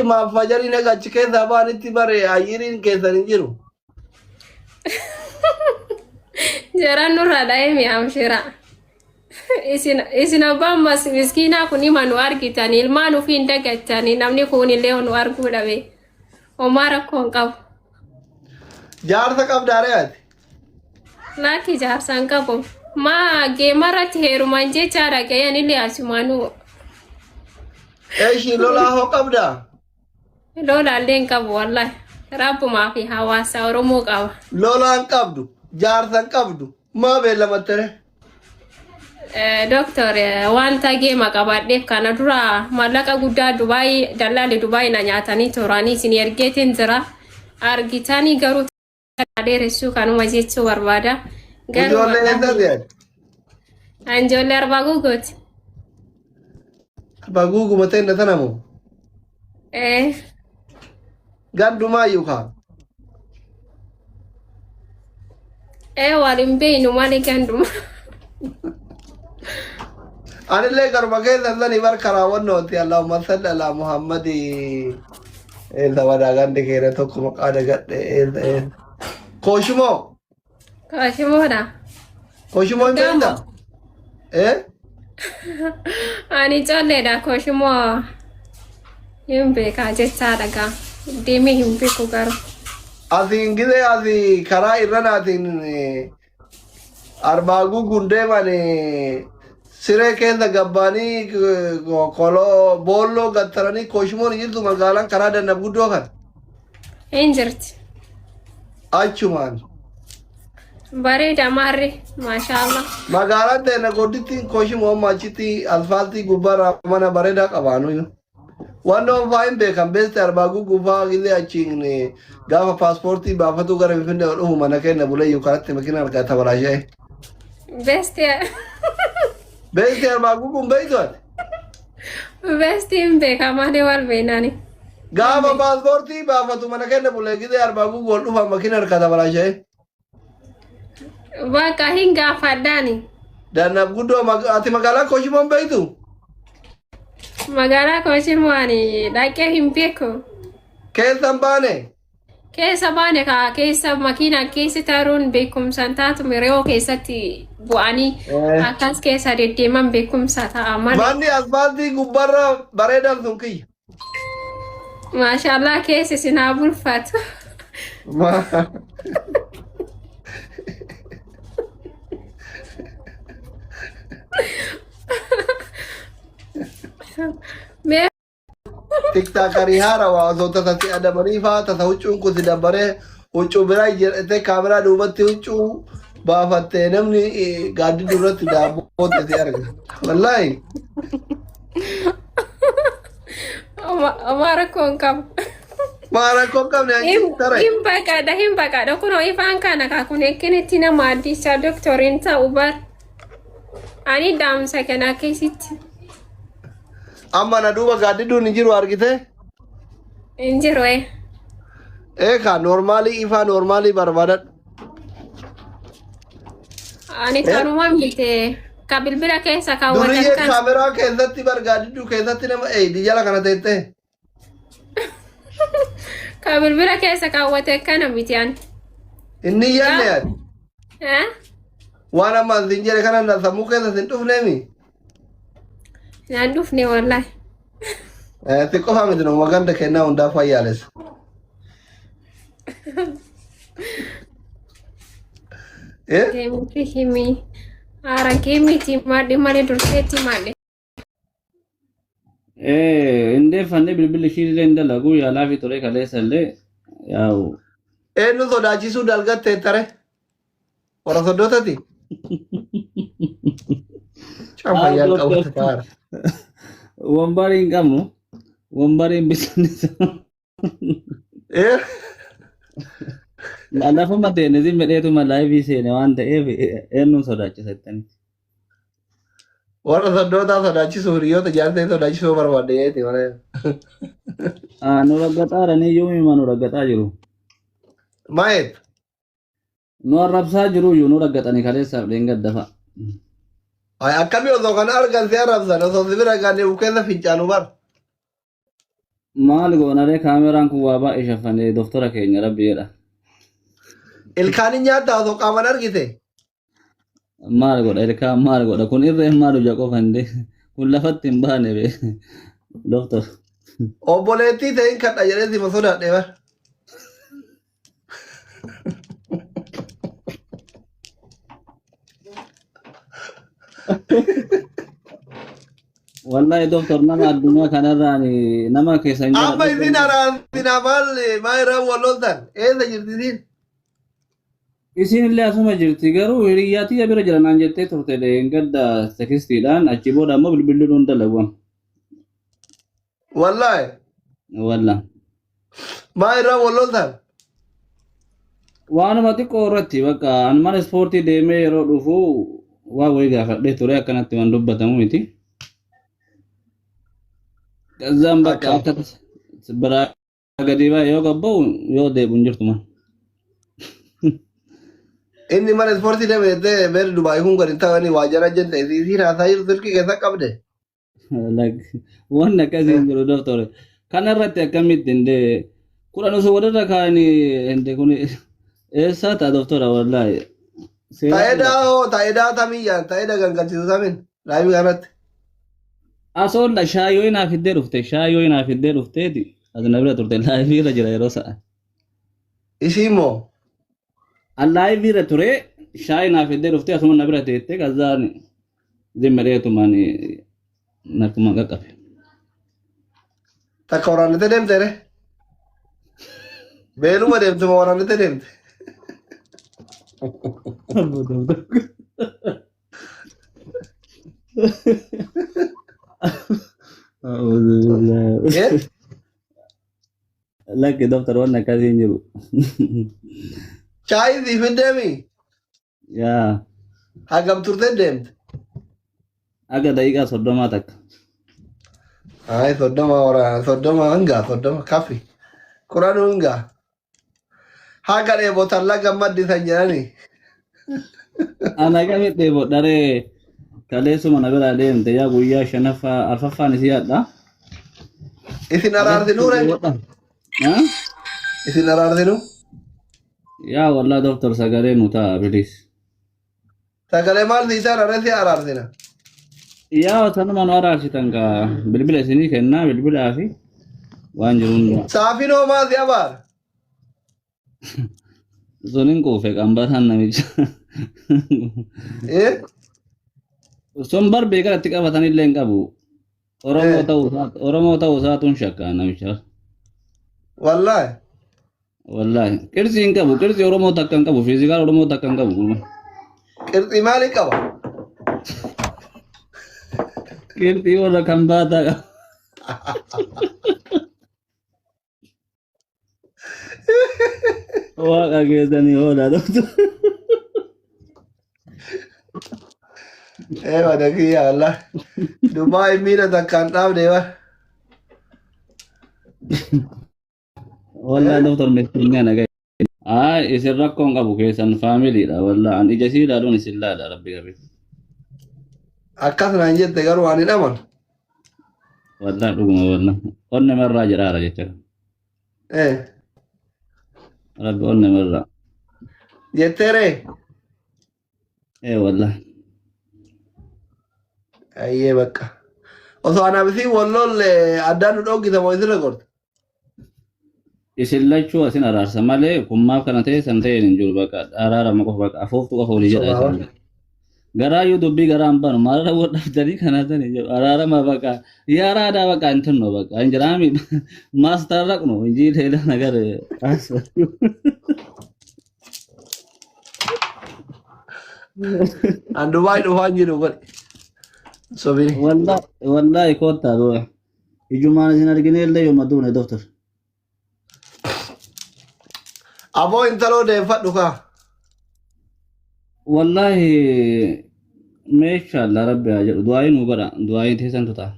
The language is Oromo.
ما فجري نقاش كذا بان تبري عيرين كذا نجرو جران نور هذا يا أمشيرا إسنا بامس مسكينة كوني منوار كتاني المانو فين دكتاني نامني كوني ليون وار كودا بي ومارا كون كاو جارتك أب داريات لكن جار سانكابو ما جيمارا تهيرو مانجي چارا كيا نيلي أسمانو إيش لولا هو قبدا لولا لين كابو والله رابو ما في حواسا ورمو كاو لولا قبدو جارتك قبدو ما بيلا متره دكتور wanta geema qabadheef kana dura mallaqa guddaa Dubai dallali Dubai na nyaatanii turanii isin ergeetiin jira argitanii garuu adeeressu kanuma jechuu barbaada garuu anjolle arba guguti arba gugu mateen na tanamu ganduma yuka walimbe inumali ganduma أنا اللي قرب كذا ذني بركرا ونوتي اللهم صل على محمد إذا ودا عندك كيرة تكم قادة قد كوشمو كوشمو إنت إيه أنا جالي دا كوشمو يمبي كاجي سارقا ديمي يمبي كوكارو أذين كذا أذي كرا إيران أذين أربعة غندة ماني siree keessa gabbaanii koloo boolloo gattaranii kooshumoon jirtu magaalaan karaa dandab guddoo kan hin jirti achumaan bareeda maarri maashaallah magaalaan teena godditti kooshumoo maachitti asfaaltii gubbaarraa mana bareedaa qabaanu wanda ofaa hin beekan beeste arbaa guggufaa illee achiin gaafa paaspoortii baafatuu gara finfinnee dhufu mana kenna buleeyyu karatti makiina argaa tabaraashee beeste arbaa gugguun beeytuati bestiin beeka malee wal beenani gaafa paaspoortii baafatu mana kenna bulee gidee arbaa gugguu ol dhufa makiina argaa tabaraashee bakka hin gaafadhaani dandab guddoo ati magaalaa kooshumoon beeytu magaalaa kooshumooni dhaqee hin beeku keessan baane keessa baane ka keessa makiina keessa taruun beekumsaan taatu miroo keessatti bu'anii akkas keessa deddeeman beekumsa ta'a malee manni asfaaltii gubbarra bareedan sun kiyya maashaallah keessa sinaa bulfatu tiktaakarii haarawaa osoo tasatti adamanii fa'aa tasa huccuun kun si dabbaree huccuu biraa jedhatee kaameraa duubatti huccuu baafattee namni gaaddiduu irratti daabbootti si arga. Wallaahi. Amaara koon qabu. Maara koon qabne achi tara. Hin baqaadha kunoo ifaan kana kaakun ekkinitti nama addisa doktoriin ta'u bar. Ani daamsa kana keessatti. Amma na duuba gaaddiduun hin jiru argite? Hin jiru Eka normaalii ifaa normaalii barbaadadhu. Ani kanumaan bite ka bilbila keessa kaawwatan kan. Duriyyee kaameraa keessatti bar gaaddiduu keessatti nama jala kana teettee. Ka bilbila keessa kaawwate kana miti ani. Inni yaadne yaad. Waan amma hin jedhe kana sammuu keessa hin dhufneemi. Naan dhufne wallahi. Xiqqoo haa miti nama ganda kennaa hundaaf fayyaalessa. Deemuufi himi haaraan miti maadhi malee durseetti maadhi. Indeeffannee bilbilli ishiillee hin dalagu yaalaa fi ture kaleessa illee yaa'u. Eenyu sodaachisuu dalgattee tare? Warra soddootati? Cammayyaan qabata taara. Wambarii hin qabnu. Wambariin bisinisa. Lafa mateen isin medheetuma laayivii seene waan ta'eef eenyuun sodaachisa jettanii. Warra soddootaa sodaachisuu hiriyoota jaartee sodaachisuu barbaadde jeeti malee. Nu raggaxaadhanii yoomima nu raggaxaa jiru. Maayet? Nu arrabsaa jiru iyyuu nu raggaxanii kaleessaaf dheengaddafa. Akkamii osoo kana argan si arrabsan osoo si bira gaanee bukeessa fincaanu bar. maal goonare kaameraan kun waa baay'ee shafane doktora keenya rabbiidha. Ilkaan hin nyaata osoo qaaman argite. Maal godha ilkaan maal godha kun irree maal hojja qofande kun lafatti hin baane be doktor. Obboleettii ta'in kadha jedhee si sodaadhe bar. Wallahi doktor nama addunyaa kanarraani nama keessan jira. Amma isin araantina maal irraa walloltan eessa jirti isin? Isin illee asuma jirti garuu hiriyyaatii bira jira naan jettee turte gadda tekistiidhaan achi booda ammoo bilbiluun dalaguun. Wallahi. Wallah. Maal irraa walloltan? Waanuma xiqqoo irratti bakka an mana ispoortii deemee yeroo dhufu waa wayii gaafadhee ture akkanatti waan dubbatamu miti. Kazaan bakka akka biraa gadi baa yoo qabba'u yoo deebi'u jirtu man. Inni mana ispoortii deemee beera Dubaay kun gadi ta'anii waajjira jette isiin haasaa jirtu silkii keessa qabde. Waan akkasiin jiru doktore. Kanarratti akkamitti indee kudhan osoo walirra kaa'anii indee kun eessaa ta'a doktora wallaahi. Ta'eedaa tamiyyaan ta'eedaa gangalchiisu samin laaybii kanatti. Asolla shaayoo inaaf fiddee dhufte shaayoo inaaf fiddee dhufteeti asna bira turte laaybii irra jira yeroo sa'a. Ishii immoo. Laaybii irra ture shaayii inaaf fiddee dhufte asuma na bira teette kazaan zimmadheetumaan nakuma qaqqabe. Takka waraannete deemte re? Beeluma deemte ma waraannete deemte? Lagi dokter waan akkasiin jiru. Shaayii siif hin deemi? Yaa. Hagam turte deemte? Aga daqiiqaa 30 takka. Ay, 30 enggak, 30 kafi. Kurang enggak. Haga dheebotan la gammaddisan jedhani. Ana kamitti dheebodharee kaleessuma na bira deemte yaa guyyaa shanaffaa arfaffaan isii hadha. Isin araarsinuu re? Isin araarsinuu? Yaa wallaa doktor sagalee nu ta'a bilis. Sagalee maal siisan arresi araarsina? Yaa sanuma nu araarsitan kaa bilbila isinii kennaa bilbilaa fi waan jiruun. Saafinoo maal si abaar? Sunin kuufe qambataan namicha. Sun barbee kanatti qabatan illee hin qabu. Oromoo ta'uu isaatuun shakkaa namicha. Wallahi. Wallahi. Qirsi hin qabu. Qirsi Oromoo takka hin qabu. Fiizikaal Oromoo takka hin qabu. Qirsi maali qaba? Qirsi warra kan baataa qaba. Waaqa keessanii hoolaa doktor. Wadaki ya Allah. Dubai mira takkan dhaabde wa. Wallah doktor meeshaa nagaa. Isin rakkoon qabu keessan faamiliidha wallah an ija sii ilaaluun isin laala rabbi gabe. Akkas naan jette garuu ani dhaman. Wallah dhuguma wallah. Onne marraa jiraara jecha. Rabbi onne marraa. Jettere. Wallah. Ayyee bakka. Osoo anabisii wallolle addaan nu dhoggite moo isin rekoorte? Isin lachuu asin araarsa malee kummaaf kana ta'e san ta'een hin jiru bakka araarama qofa bakka afooftu qofa olii jedha isin. Garaayyuu dubbii garaan banu maalirra waldhabdanii kanaa sani jedhu araarama bakka yaaraadaa bakka hin tunno bakka hin jiraami maastar raqnu injii leela nagar An Dubai dhufaan jiru godhe. Sobiri. Wallahi kottaa du'a. Ijumaan isin argine illee yooma duune doktor. Aboo intaloo deeffadhu kaa. Wallahi meeshaa Allah rabbi haa jedhu du'aayi nu godha du'aayi teessantu ta'a.